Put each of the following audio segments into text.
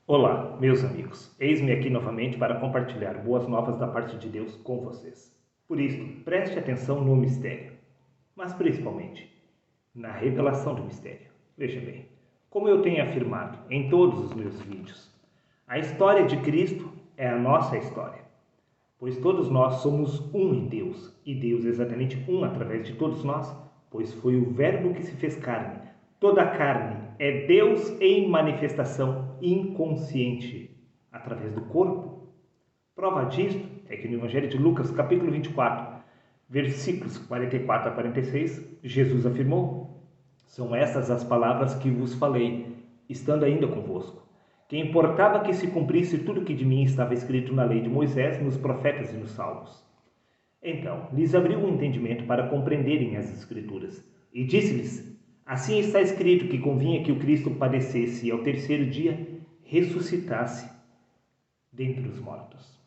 Olá, meus amigos. Eis-me aqui novamente para compartilhar boas novas da parte de Deus com vocês. Por isso, preste atenção no mistério, mas principalmente na revelação do mistério. Veja bem, como eu tenho afirmado em todos os meus vídeos, a história de Cristo é a nossa história, pois todos nós somos um em Deus, e Deus é exatamente um através de todos nós, pois foi o Verbo que se fez carne. Toda a carne é Deus em manifestação inconsciente, através do corpo. Prova disto é que no Evangelho de Lucas, capítulo 24, versículos 44 a 46, Jesus afirmou: "São estas as palavras que vos falei, estando ainda convosco, que importava que se cumprisse tudo o que de mim estava escrito na lei de Moisés, nos profetas e nos salmos." Então, lhes abriu o entendimento para compreenderem as Escrituras, e disse-lhes: "Assim está escrito que convinha que o Cristo padecesse e ao terceiro dia ressuscitasse dentre os mortos."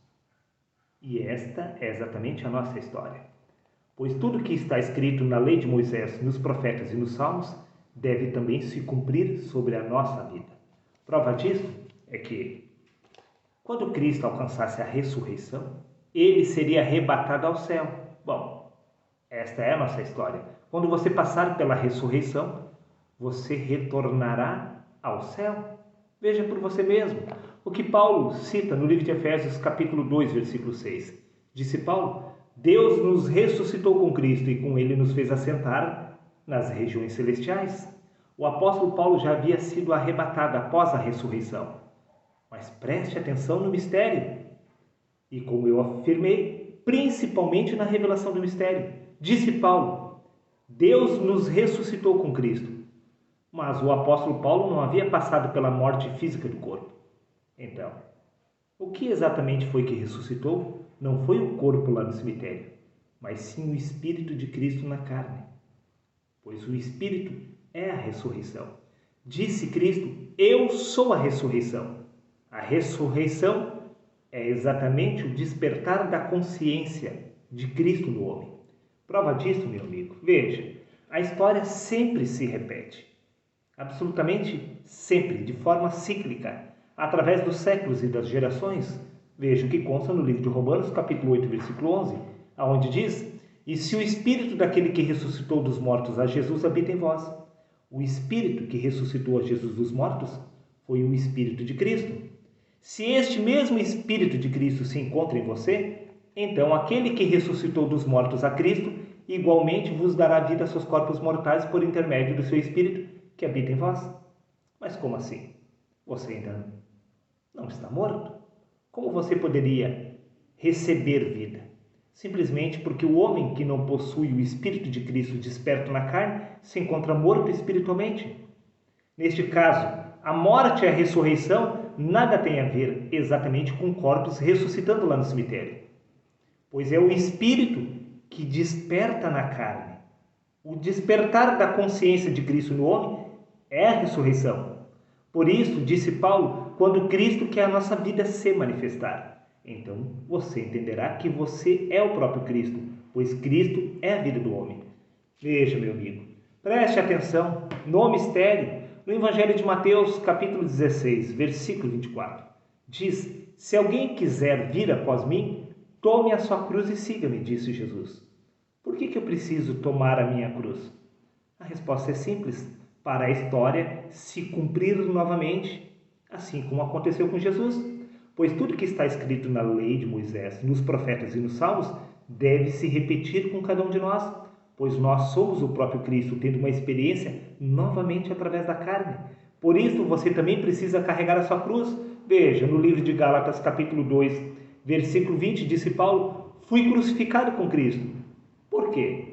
E esta é exatamente a nossa história. Pois tudo que está escrito na lei de Moisés, nos profetas e nos salmos, deve também se cumprir sobre a nossa vida. Prova disso é que, quando Cristo alcançasse a ressurreição, ele seria arrebatado ao céu. Bom, esta é a nossa história. Quando você passar pela ressurreição, você retornará ao céu. Veja por você mesmo o que Paulo cita no livro de Efésios, capítulo 2, versículo 6. Disse Paulo: "Deus nos ressuscitou com Cristo e com ele nos fez assentar nas regiões celestiais." O apóstolo Paulo já havia sido arrebatado após a ressurreição. Mas preste atenção no mistério. E como eu afirmei, principalmente na revelação do mistério. Disse Paulo: "Deus nos ressuscitou com Cristo." Mas o apóstolo Paulo não havia passado pela morte física do corpo. Então, o que exatamente foi que ressuscitou? Não foi o corpo lá no cemitério, mas sim o Espírito de Cristo na carne. Pois o Espírito é a ressurreição. Disse Cristo: "Eu sou a ressurreição." A ressurreição é exatamente o despertar da consciência de Cristo no homem. Prova disso, meu amigo. Veja, a história sempre se repete. Absolutamente sempre, de forma cíclica, através dos séculos e das gerações. Veja o que consta no livro de Romanos, capítulo 8, versículo 11, aonde diz: "E se o Espírito daquele que ressuscitou dos mortos a Jesus habita em vós." O Espírito que ressuscitou a Jesus dos mortos foi o Espírito de Cristo. Se este mesmo Espírito de Cristo se encontra em você, então aquele que ressuscitou dos mortos a Cristo igualmente vos dará vida a seus corpos mortais por intermédio do seu Espírito que habita em vós. Mas como assim? Você ainda não está morto? Como você poderia receber vida? Simplesmente porque o homem que não possui o Espírito de Cristo desperto na carne se encontra morto espiritualmente. Neste caso, a morte e a ressurreição nada tem a ver exatamente com corpos ressuscitando lá no cemitério, pois é o Espírito que desperta na carne. O despertar da consciência de Cristo no homem é a ressurreição. Por isso, disse Paulo, quando Cristo quer a nossa vida se manifestar, então você entenderá que você é o próprio Cristo, pois Cristo é a vida do homem. Veja, meu amigo, preste atenção no mistério. No Evangelho de Mateus, capítulo 16, versículo 24, diz: "Se alguém quiser vir após mim, tome a sua cruz e siga-me", disse Jesus. Por que eu preciso tomar a minha cruz? A resposta é simples: para a história se cumprir novamente, assim como aconteceu com Jesus. Pois tudo que está escrito na lei de Moisés, nos profetas e nos salmos, deve se repetir com cada um de nós, pois nós somos o próprio Cristo, tendo uma experiência novamente através da carne. Por isso, você também precisa carregar a sua cruz. Veja, no livro de Gálatas, capítulo 2, versículo 20, disse Paulo: "Fui crucificado com Cristo." Por quê?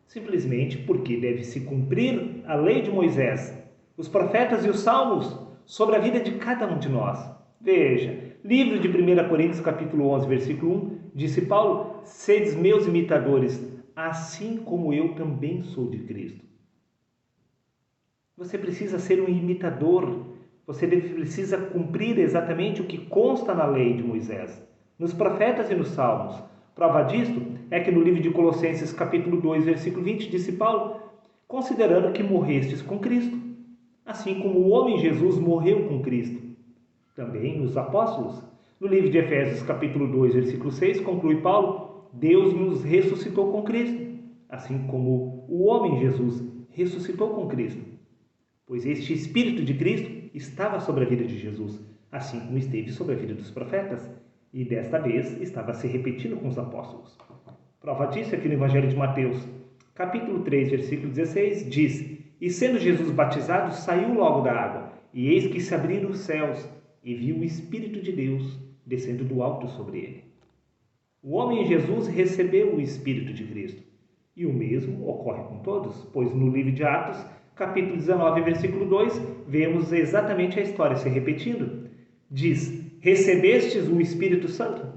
Simplesmente porque deve se cumprir a lei de Moisés, os profetas e os salmos sobre a vida de cada um de nós. Veja, livro de 1 Coríntios, capítulo 11, versículo 1, disse Paulo: "Sedes meus imitadores, assim como eu também sou de Cristo." Você precisa ser um imitador. Você precisa cumprir exatamente o que consta na lei de Moisés, nos profetas e nos salmos. Prova disto é que no livro de Colossenses, capítulo 2, versículo 20, disse Paulo: "Considerando que morrestes com Cristo, assim como o homem Jesus morreu com Cristo." Também os apóstolos. No livro de Efésios, capítulo 2, versículo 6, conclui Paulo: Deus nos ressuscitou com Cristo, assim como o homem Jesus ressuscitou com Cristo. Pois este Espírito de Cristo estava sobre a vida de Jesus, assim como esteve sobre a vida dos profetas, e desta vez estava se repetindo com os apóstolos. Prova disso aqui no Evangelho de Mateus, capítulo 3, versículo 16, diz: E sendo Jesus batizado, saiu logo da água, e eis que se abriram os céus, e viu o Espírito de Deus descendo do alto sobre ele. O homem Jesus recebeu o Espírito de Cristo, e o mesmo ocorre com todos, pois no livro de Atos, capítulo 19, versículo 2, vemos exatamente a história se repetindo. Diz: Recebestes o Espírito Santo?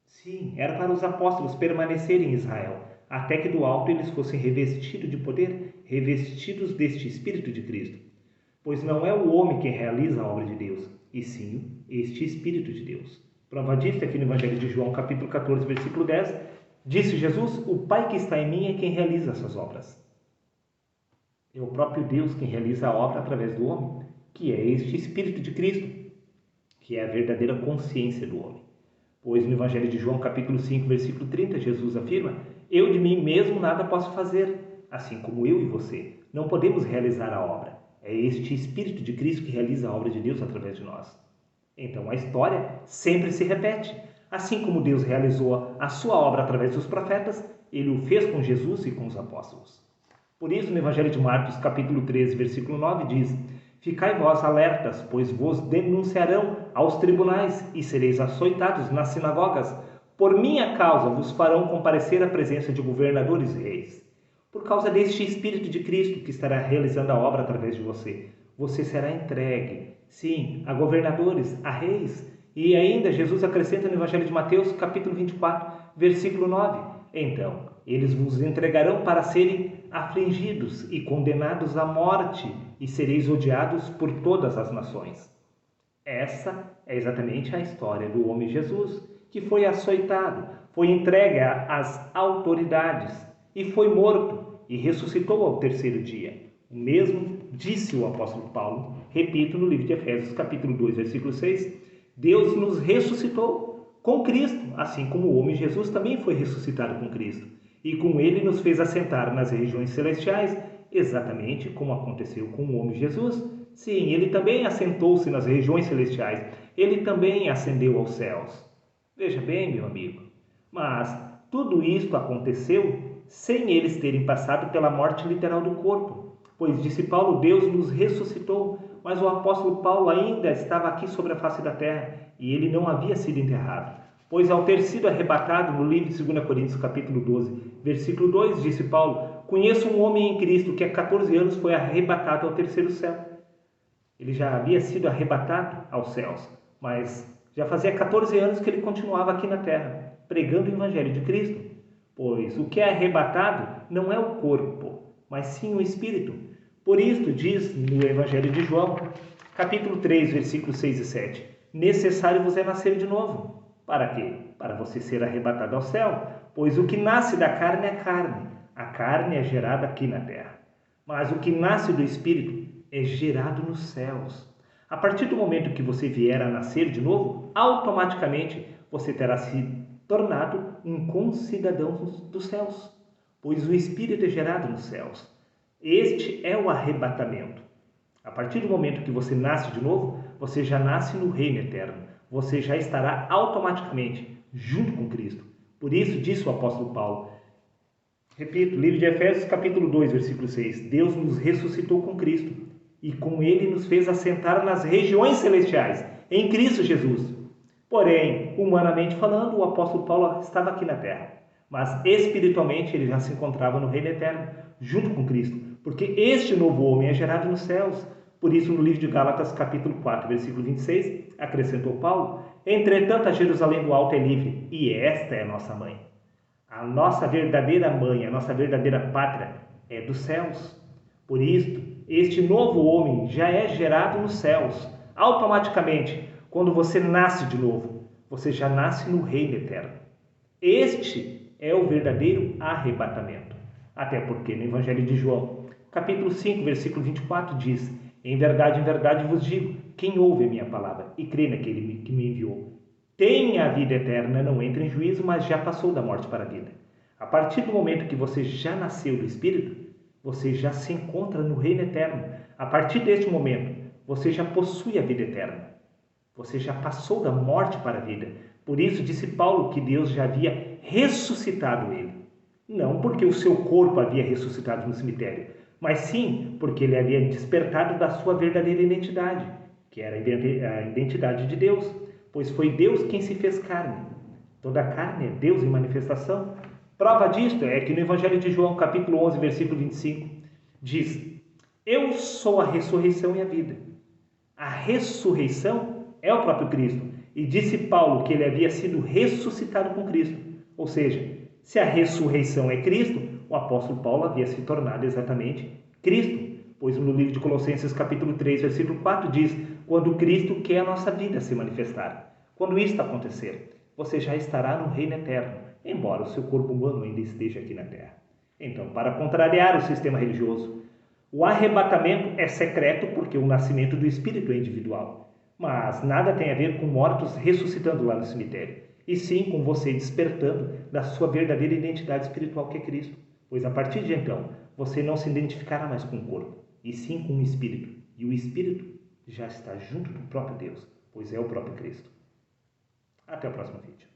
Sim, era para os apóstolos permanecerem em Israel, até que do alto eles fossem revestidos de poder, revestidos deste Espírito de Cristo. Pois não é o homem quem realiza a obra de Deus, e sim este Espírito de Deus. Prova disso aqui no Evangelho de João, capítulo 14, versículo 10, disse Jesus: O Pai que está em mim é quem realiza essas obras. É o próprio Deus quem realiza a obra através do homem, que é este Espírito de Cristo, que é a verdadeira consciência do homem. Pois no Evangelho de João, capítulo 5, versículo 30, Jesus afirma: Eu de mim mesmo nada posso fazer, assim como eu e você não podemos realizar a obra. É este Espírito de Cristo que realiza a obra de Deus através de nós. Então a história sempre se repete. Assim como Deus realizou a sua obra através dos profetas, ele o fez com Jesus e com os apóstolos. Por isso, no Evangelho de Marcos, capítulo 13, versículo 9, diz: Ficai vós alertas, pois vos denunciarão aos tribunais e sereis açoitados nas sinagogas. Por minha causa vos farão comparecer à presença de governadores e reis. Por causa deste Espírito de Cristo que estará realizando a obra através de você, você será entregue, sim, a governadores, a reis. E ainda Jesus acrescenta no Evangelho de Mateus, capítulo 24, versículo 9: Então, eles vos entregarão para serem afligidos e condenados à morte, e sereis odiados por todas as nações. Essa é exatamente a história do homem Jesus, que foi açoitado, foi entregue às autoridades, e foi morto, e ressuscitou ao terceiro dia. O mesmo disse o apóstolo Paulo, repito, no livro de Efésios, capítulo 2, versículo 6, Deus nos ressuscitou com Cristo, assim como o homem Jesus também foi ressuscitado com Cristo. E com ele nos fez assentar nas regiões celestiais, exatamente como aconteceu com o homem Jesus. Sim, ele também assentou-se nas regiões celestiais, ele também ascendeu aos céus. Veja bem, meu amigo, mas tudo isto aconteceu sem eles terem passado pela morte literal do corpo. Pois, disse Paulo, Deus nos ressuscitou, mas o apóstolo Paulo ainda estava aqui sobre a face da terra e ele não havia sido enterrado. Pois ao ter sido arrebatado, no livro de 2 Coríntios, capítulo 12, versículo 2, disse Paulo: Conheço um homem em Cristo que há 14 anos foi arrebatado ao terceiro céu. Ele já havia sido arrebatado aos céus, mas já fazia 14 anos que ele continuava aqui na terra, pregando o Evangelho de Cristo. Pois o que é arrebatado não é o corpo, mas sim o espírito. Por isto diz no Evangelho de João, capítulo 3, versículos 6 e 7, necessário vos é nascer de novo. Para quê? Para você ser arrebatado ao céu, pois o que nasce da carne é carne, a carne é gerada aqui na terra. Mas o que nasce do Espírito é gerado nos céus. A partir do momento que você vier a nascer de novo, automaticamente você terá se tornado um concidadão dos céus, pois o Espírito é gerado nos céus. Este é o arrebatamento. A partir do momento que você nasce de novo, você já nasce no reino eterno. Você já estará automaticamente junto com Cristo. Por isso disse o apóstolo Paulo, repito, livro de Efésios, capítulo 2, versículo 6, Deus nos ressuscitou com Cristo e com ele nos fez assentar nas regiões celestiais, em Cristo Jesus. Porém, humanamente falando, o apóstolo Paulo estava aqui na terra, mas espiritualmente ele já se encontrava no reino eterno, junto com Cristo, porque este novo homem é gerado nos céus. Por isso, no livro de Gálatas, capítulo 4, versículo 26, acrescentou Paulo: Entretanto, a Jerusalém do alto é livre, e esta é a nossa mãe. A nossa verdadeira mãe, a nossa verdadeira pátria é dos céus. Por isto, este novo homem já é gerado nos céus. Automaticamente, quando você nasce de novo, você já nasce no reino eterno. Este é o verdadeiro arrebatamento. Até porque no Evangelho de João, capítulo 5, versículo 24, diz: em verdade vos digo, quem ouve a minha palavra e crê naquele que me enviou tem a vida eterna, não entra em juízo, mas já passou da morte para a vida. A partir do momento que você já nasceu do Espírito, você já se encontra no reino eterno. A partir deste momento, você já possui a vida eterna. Você já passou da morte para a vida. Por isso disse Paulo que Deus já havia ressuscitado ele. Não porque o seu corpo havia ressuscitado no cemitério, mas sim porque ele havia despertado da sua verdadeira identidade, que era a identidade de Deus, pois foi Deus quem se fez carne. Toda a carne é Deus em manifestação. Prova disto é que no Evangelho de João, capítulo 11, versículo 25, diz: Eu sou a ressurreição e a vida. A ressurreição é o próprio Cristo. E disse Paulo que ele havia sido ressuscitado com Cristo. Ou seja, se a ressurreição é Cristo, o apóstolo Paulo havia se tornado exatamente Cristo. Pois no livro de Colossenses capítulo 3, versículo 4 diz: quando Cristo quer a nossa vida se manifestar. Quando isto acontecer, você já estará no reino eterno, embora o seu corpo humano ainda esteja aqui na terra. Então, para contrariar o sistema religioso, o arrebatamento é secreto porque o nascimento do Espírito é individual. Mas nada tem a ver com mortos ressuscitando lá no cemitério, e sim com você despertando da sua verdadeira identidade espiritual que é Cristo. Pois a partir de então, você não se identificará mais com o corpo, e sim com o Espírito. E o Espírito já está junto do próprio Deus, pois é o próprio Cristo. Até o próximo vídeo.